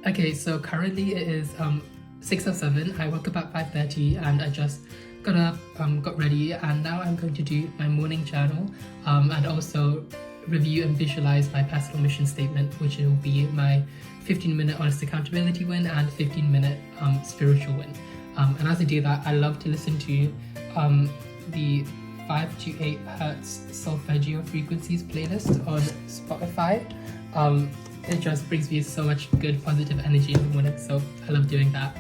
Okay, so currently it is 6:07. I woke up at 5:30 and I just got up, got ready, and now I'm going to do my morning journal and also review and visualize my personal mission statement, which will be my 15-minute honest accountability win and 15-minute spiritual win. And as I do that, I love to listen to the 5 to 8 hertz solfeggio frequencies playlist on Spotify. It just brings me so much good positive energy in the morning, so I love doing that.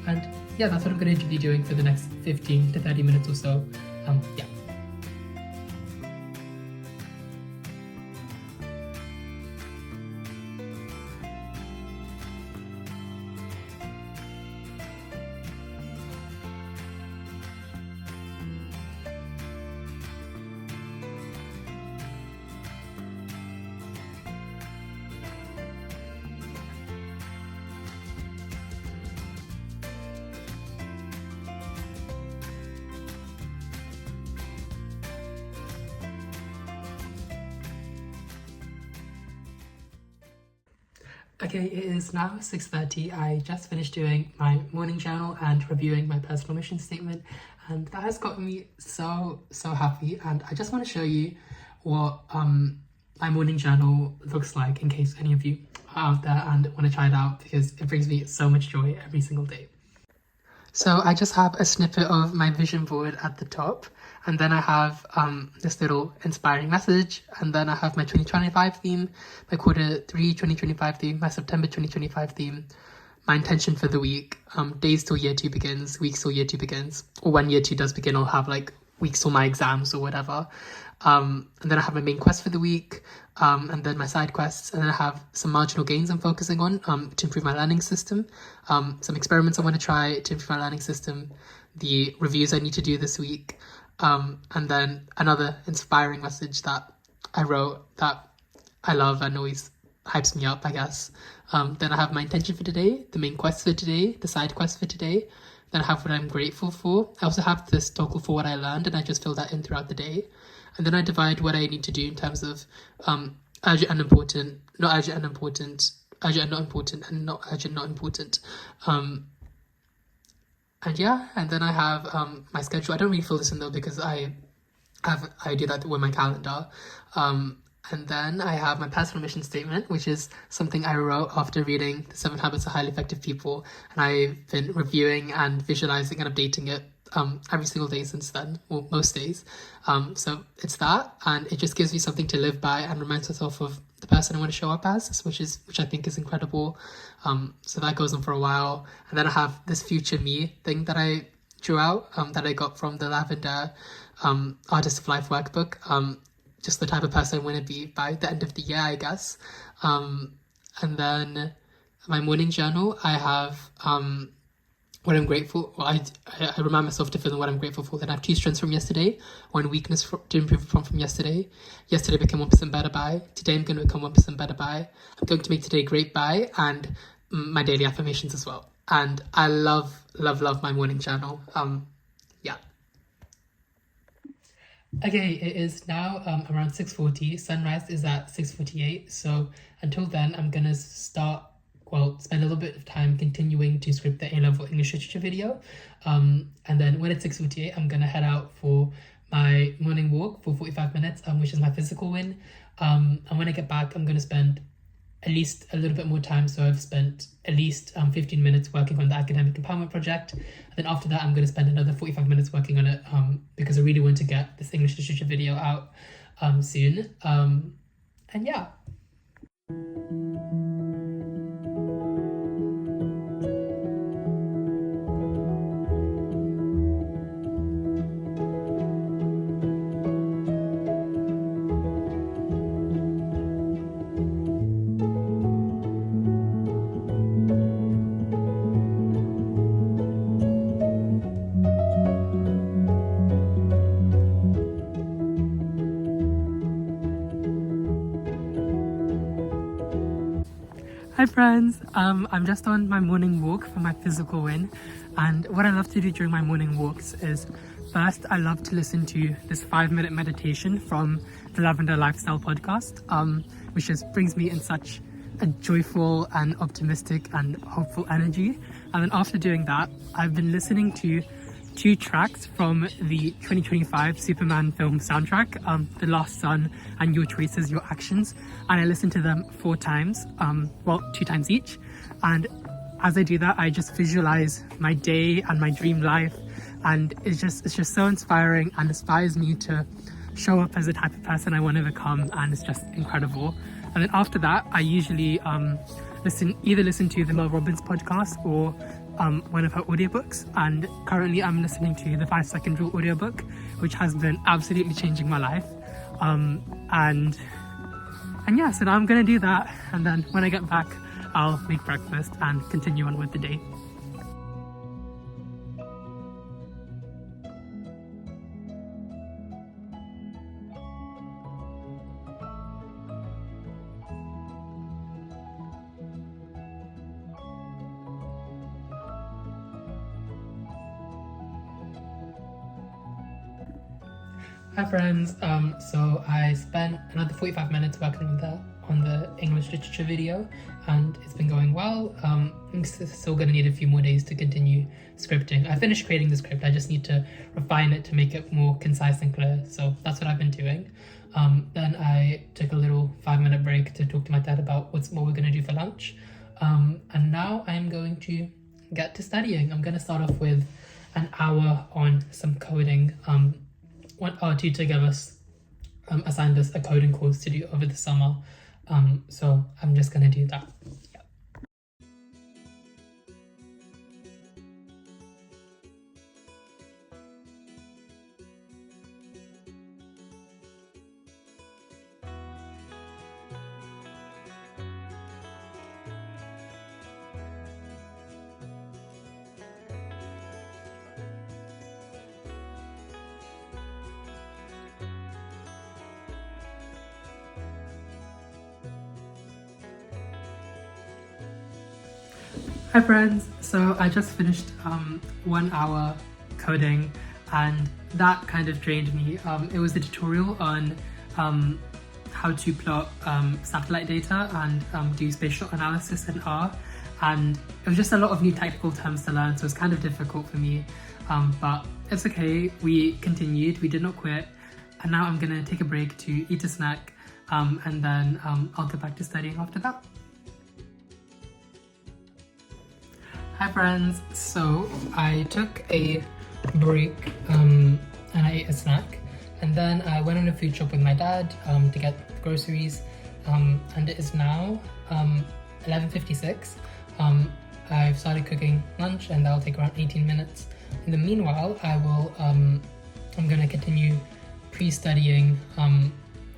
And yeah, that's what I'm going to be doing for the next 15 to 30 minutes or so. Yeah. Okay, it is now 6:30. I just finished doing my morning journal and reviewing my personal mission statement, and that has gotten me so happy. And I just want to show you what my morning journal looks like in case any of you are out there and want to try it out, because it brings me so much joy every single day. So I just have a snippet of my vision board at the top, and then I have this little inspiring message, and then I have my 2025 theme, my Q3 2025 theme, my September 2025 theme, my intention for the week, days till year 2 begins, weeks till year 2 begins, or when year 2 does begin, I'll have like weeks till my exams or whatever. And then I have my main quest for the week, and then my side quests, and then I have some marginal gains I'm focusing on to improve my learning system, some experiments I want to try to improve my learning system, the reviews I need to do this week, and then another inspiring message that I wrote that I love and always hypes me up, I guess. Then I have my intention for today, the main quest for today, the side quest for today. Then I have what I'm grateful for. I also have this toggle for what I learned, and I just fill that in throughout the day. And then I divide what I need to do in terms of urgent and important, not urgent and important, urgent and not important, and not urgent, not important. And yeah, and then I have my schedule. I don't really fill this in though, because I do that with my calendar. And then I have my personal mission statement, which is something I wrote after reading The 7 Habits of Highly Effective People. And I've been reviewing and visualizing and updating it every single day since then, or most days. So it's that, and it just gives me something to live by and reminds myself of the person I want to show up as, which I think is incredible. So that goes on for a while. And then I have this future me thing that I drew out, that I got from the Lavender Artist of Life workbook. Just the type of person I want to be by the end of the year, I guess. And then my morning journal, I have what I'm grateful. Well, I remind myself to fill in what I'm grateful for. Then I have 2 strengths from yesterday, 1 weakness to improve from yesterday. Yesterday became 1% better by. Today I'm going to become 1% better by. I'm going to make today great by, and my daily affirmations as well. And I love my morning journal. Yeah. Okay, it is now around 6:40. Sunrise is at 6:48. So until then, I'm gonna spend a little bit of time continuing to script the A-level English literature video. And then when it's 6:48, I'm gonna head out for my morning walk for 45 minutes, which is my physical win. And when I get back, I'm gonna spend at least a little bit more time. So I've spent at least 15 minutes working on the academic empowerment project. And then after that, I'm going to spend another 45 minutes working on it because I really want to get this English literature video out soon. And yeah. Hi friends, I'm just on my morning walk for my physical win, and what I love to do during my morning walks is, first I love to listen to this 5-minute meditation from the Lavender Lifestyle podcast, which just brings me in such a joyful and optimistic and hopeful energy. And then after doing that, I've been listening to 2 tracks from the 2025 Superman film soundtrack, The Last Sun and Your Choices, Your Actions. And I listened to them 4 times, 2 times each. And as I do that, I just visualize my day and my dream life. And it's just so inspiring and inspires me to show up as the type of person I want to become, and it's just incredible. And then after that, I usually listen to the Mel Robbins podcast or one of her audiobooks. And currently I'm listening to the 5-Second Rule audiobook, which has been absolutely changing my life. And yeah, so now I'm gonna do that, and then when I get back, I'll make breakfast and continue on with the day. Hi friends, so I spent another 45 minutes working on the English literature video, and it's been going well. I'm still going to need a few more days to continue scripting. I finished creating the script, I just need to refine it to make it more concise and clear, so that's what I've been doing. Then I took a little 5-minute break to talk to my dad about what we're going to do for lunch, and now I'm going to get to studying. I'm going to start off with an hour on some coding. Our tutor assigned us a coding course to do over the summer, so I'm just gonna do that. Hi friends, so I just finished 1 hour coding, and that kind of drained me. It was a tutorial on how to plot satellite data and do spatial analysis in R, and it was just a lot of new technical terms to learn, so it was kind of difficult for me, but it's okay. We continued, we did not quit, and now I'm gonna take a break to eat a snack, and then I'll get back to studying after that. Hi friends, so I took a break and I ate a snack, and then I went on a food shop with my dad to get groceries, and it is now 11:56. I've started cooking lunch, and that'll take around 18 minutes. In the meanwhile, I'm going to continue pre-studying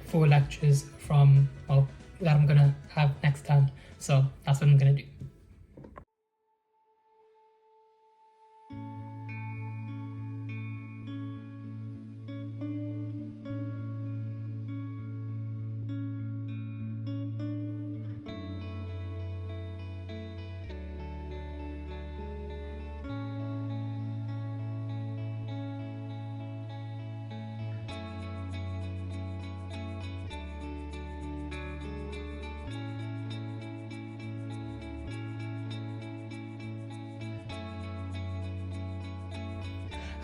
4 lectures that I'm going to have next term, so that's what I'm going to do.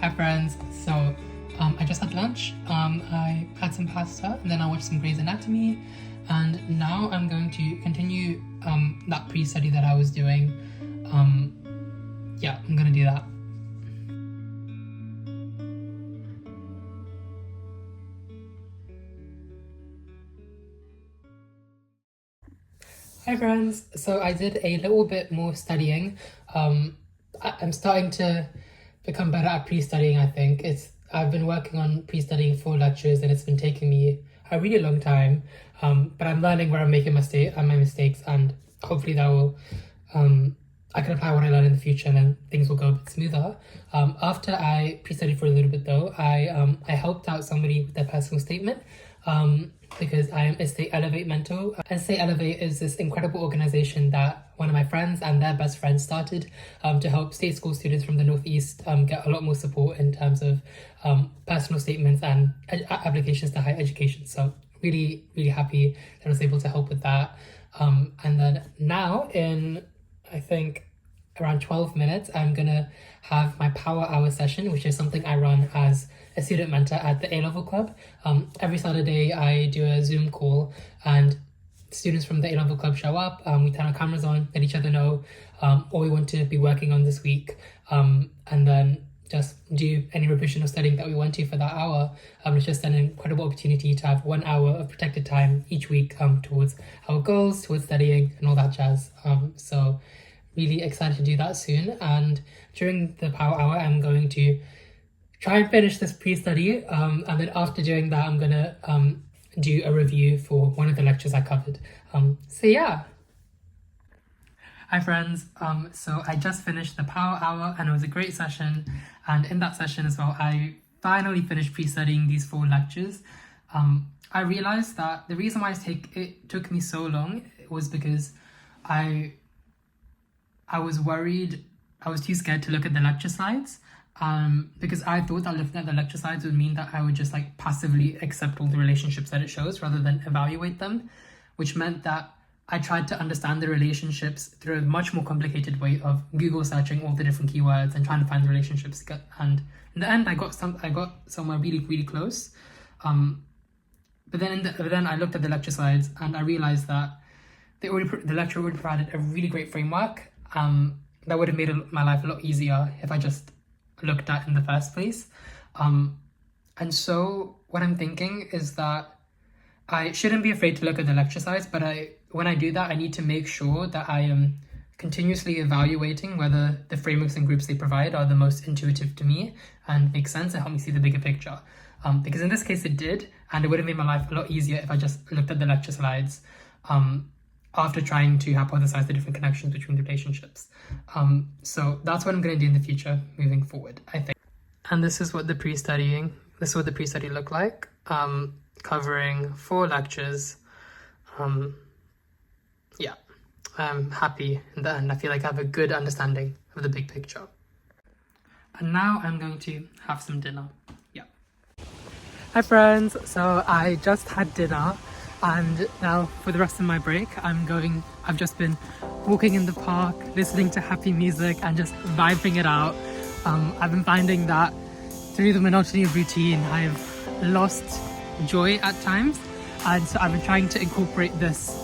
Hi friends, so I just had lunch. I had some pasta, and then I watched some Grey's Anatomy, and now I'm going to continue that pre-study that I was doing. Yeah, I'm gonna do that. Hi friends, so I did a little bit more studying. I'm starting to become better at pre-studying, I think. I've been working on pre-studying 4 lectures, and it's been taking me a really long time, but I'm learning where I'm making my mistakes, and hopefully that will I can apply what I learn in the future, and then things will go a bit smoother. After I pre-studied for a little bit though, I helped out somebody with their personal statement, because I am Estate Elevate mentor. Estate Elevate is this incredible organization that one of my friends and their best friend started to help state school students from the Northeast get a lot more support in terms of personal statements and applications to higher education. So really, really happy that I was able to help with that. And then now in, I think, around 12 minutes, I'm gonna have my power hour session, which is something I run as a student mentor at the A-level club. Every Saturday I do a Zoom call and students from the A-level club show up. We turn our cameras on, let each other know what we want to be working on this week, and then just do any revision or studying that we want to for that hour. It's just an incredible opportunity to have 1 hour of protected time each week towards our goals, towards studying and all that jazz. So really excited to do that soon. And during the power hour, I'm going to try and finish this pre-study. And then after doing that, I'm gonna do a review for one of the lectures I covered. So yeah. Hi friends, so I just finished the power hour and it was a great session, and in that session as well I finally finished pre-studying these 4 lectures. I realized that the reason why it took me so long was because I was worried, I was too scared to look at the lecture slides, because I thought that looking at the lecture slides would mean that I would just like passively accept all the relationships that it shows rather than evaluate them, which meant that I tried to understand the relationships through a much more complicated way of Google searching all the different keywords and trying to find the relationships. And in the end, I got somewhere really, really close. But then I looked at the lecture slides and I realized that the lecturer already provided a really great framework that would have made my life a lot easier if I just looked at in the first place. And so what I'm thinking is that I shouldn't be afraid to look at the lecture slides, but when I do that, I need to make sure that I am continuously evaluating whether the frameworks and groups they provide are the most intuitive to me and make sense and help me see the bigger picture. Because in this case it did, and it would have made my life a lot easier if I just looked at the lecture slides after trying to hypothesize the different connections between the relationships. So that's what I'm going to do in the future moving forward, I think. And this is what the pre-study looked like, covering 4 lectures. Yeah, I'm happy in the end. I feel like I have a good understanding of the big picture. And now I'm going to have some dinner. Yeah. Hi friends, so I just had dinner and now for the rest of my break I've just been walking in the park, listening to happy music and just vibing it out. I've been finding that through the monotony of routine I've lost joy at times, and so I've been trying to incorporate this.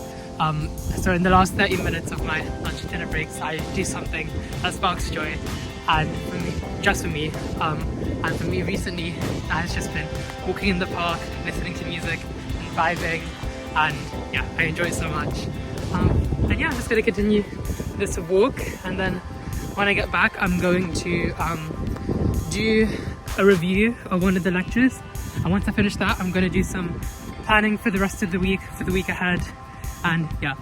So in the last 30 minutes of my lunch and dinner breaks, I do something that sparks joy, and for me, and for me recently, that has just been walking in the park, listening to music, and vibing, and yeah, I enjoy it so much. And yeah, I'm just gonna continue this walk, and then when I get back, I'm going to do a review of one of the lectures, and once I finish that, I'm gonna do some planning for the rest of the week, for the week ahead. And yeah.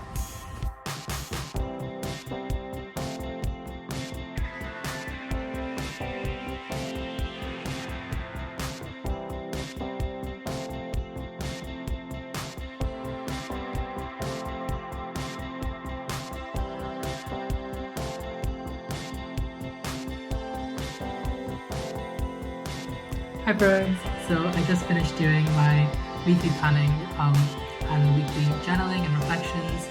Hi friends, so I just finished doing my weekly planning and weekly journaling and reflections,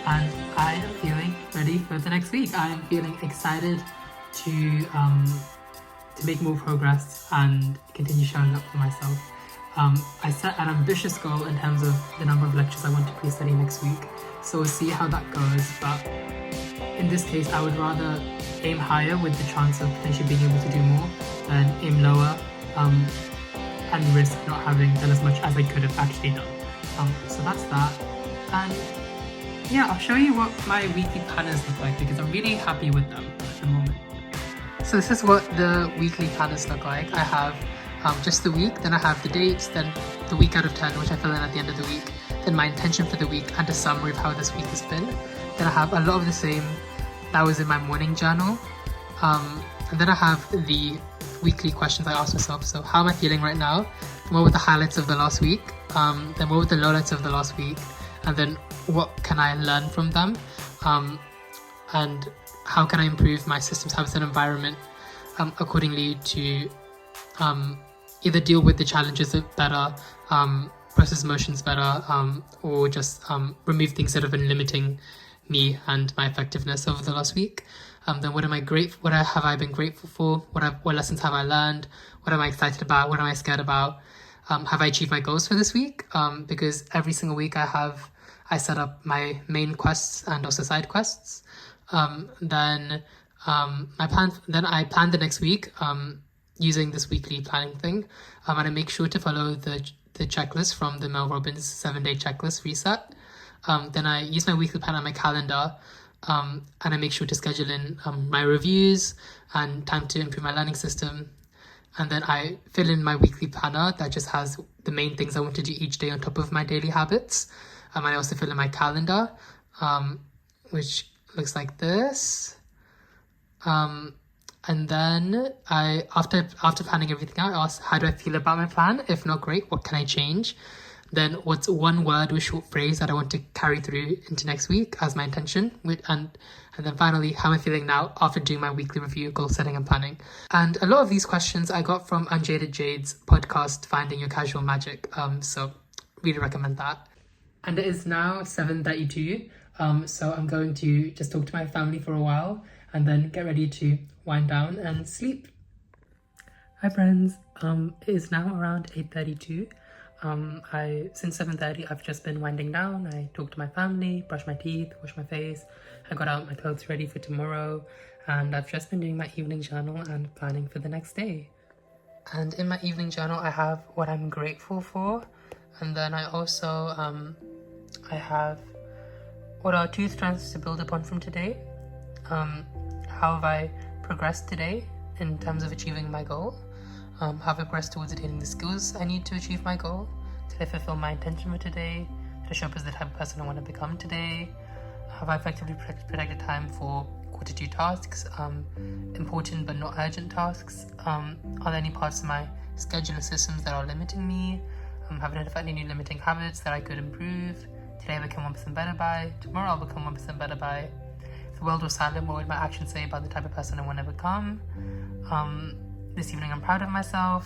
and I am feeling ready for the next week. I am feeling excited to make more progress and continue showing up for myself. I set an ambitious goal in terms of the number of lectures I want to pre-study next week, so we'll see how that goes, but in this case I would rather aim higher with the chance of potentially being able to do more than aim lower and risk not having done as much as I could have actually done. So that's that, and yeah, I'll show you what my weekly planners look like because I'm really happy with them at the moment. So this is what the weekly planners look like. I have just the week, then I have the dates, then the week out of 10, which I fill in at the end of the week, then my intention for the week and a summary of how this week has been. Then I have a lot of the same that was in my morning journal, and then I have the weekly questions I ask myself. So how am I feeling right now? What were the highlights of the last week? Then what were the lowlights of the last week? And then what can I learn from them? And how can I improve my systems, habits and environment accordingly to either deal with the challenges better process emotions better, or just remove things that have been limiting me and my effectiveness over the last week. Then what have I been grateful for? What lessons have I learned? What am I excited about? What am I scared about? Have I achieved my goals for this week? Because every single week I set up my main quests and also side quests. Then I plan the next week using this weekly planning thing, and I make sure to follow the checklist from the Mel Robbins 7-day checklist reset. Then I use my weekly plan on my calendar, and I make sure to schedule in my reviews and time to improve my learning system. And then I fill in my weekly planner that just has the main things I want to do each day on top of my daily habits. And I also fill in my calendar, which looks like this. And then after planning everything out, I ask, how do I feel about my plan? If not great, what can I change? Then what's one word or short phrase that I want to carry through into next week as my intention? And then finally, how am I feeling now after doing my weekly review, goal setting and planning? And a lot of these questions I got from Unjaded Jade's podcast, Finding Your Casual Magic. So really recommend that. And it is now 7:32. So I'm going to just talk to my family for a while and then get ready to wind down and sleep. Hi friends. It is now around 8:32. Since 7:30 I've just been winding down. I talked to my family, brushed my teeth, washed my face. I got out my clothes ready for tomorrow, and I've just been doing my evening journal and planning for the next day. And in my evening journal I have what I'm grateful for, and then I also I have what are 2 strengths to build upon from today. How have I progressed today in terms of achieving my goal? Have I progressed towards attaining the skills I need to achieve my goal? Did I fulfill my intention for today? Did I show up as the type of person I want to become today? Have I effectively protected time for quarter 2 tasks, important but not urgent tasks? Are there any parts of my schedule and systems that are limiting me? Have I identified any new limiting habits that I could improve? Today I become 1% better by. Tomorrow I'll become 1% better by. If the world was silent, what would my actions say about the type of person I want to become? This evening I'm proud of myself,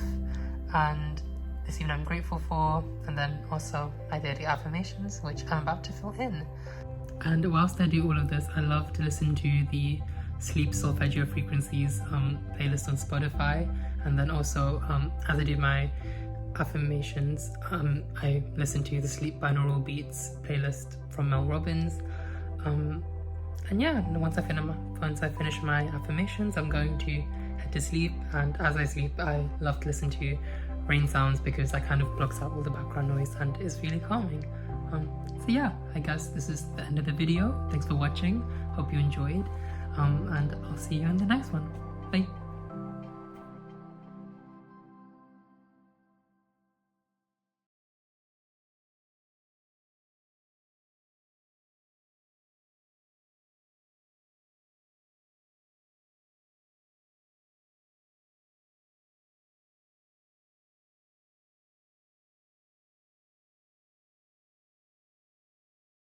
and this evening I'm grateful for, and then also my daily affirmations, which I'm about to fill in. And whilst I do all of this, I love to listen to the Sleep Solfeggio Frequencies playlist on Spotify, and then also as I do my affirmations, I listen to the Sleep Binaural Beats playlist from Mel Robbins. And yeah, once I finish my affirmations, I'm going to head to sleep, and as I sleep I love to listen to rain sounds because that kind of blocks out all the background noise and is really calming. So yeah, I guess this is the end of the video. Thanks for watching, hope you enjoyed, and I'll see you in the next one. Bye.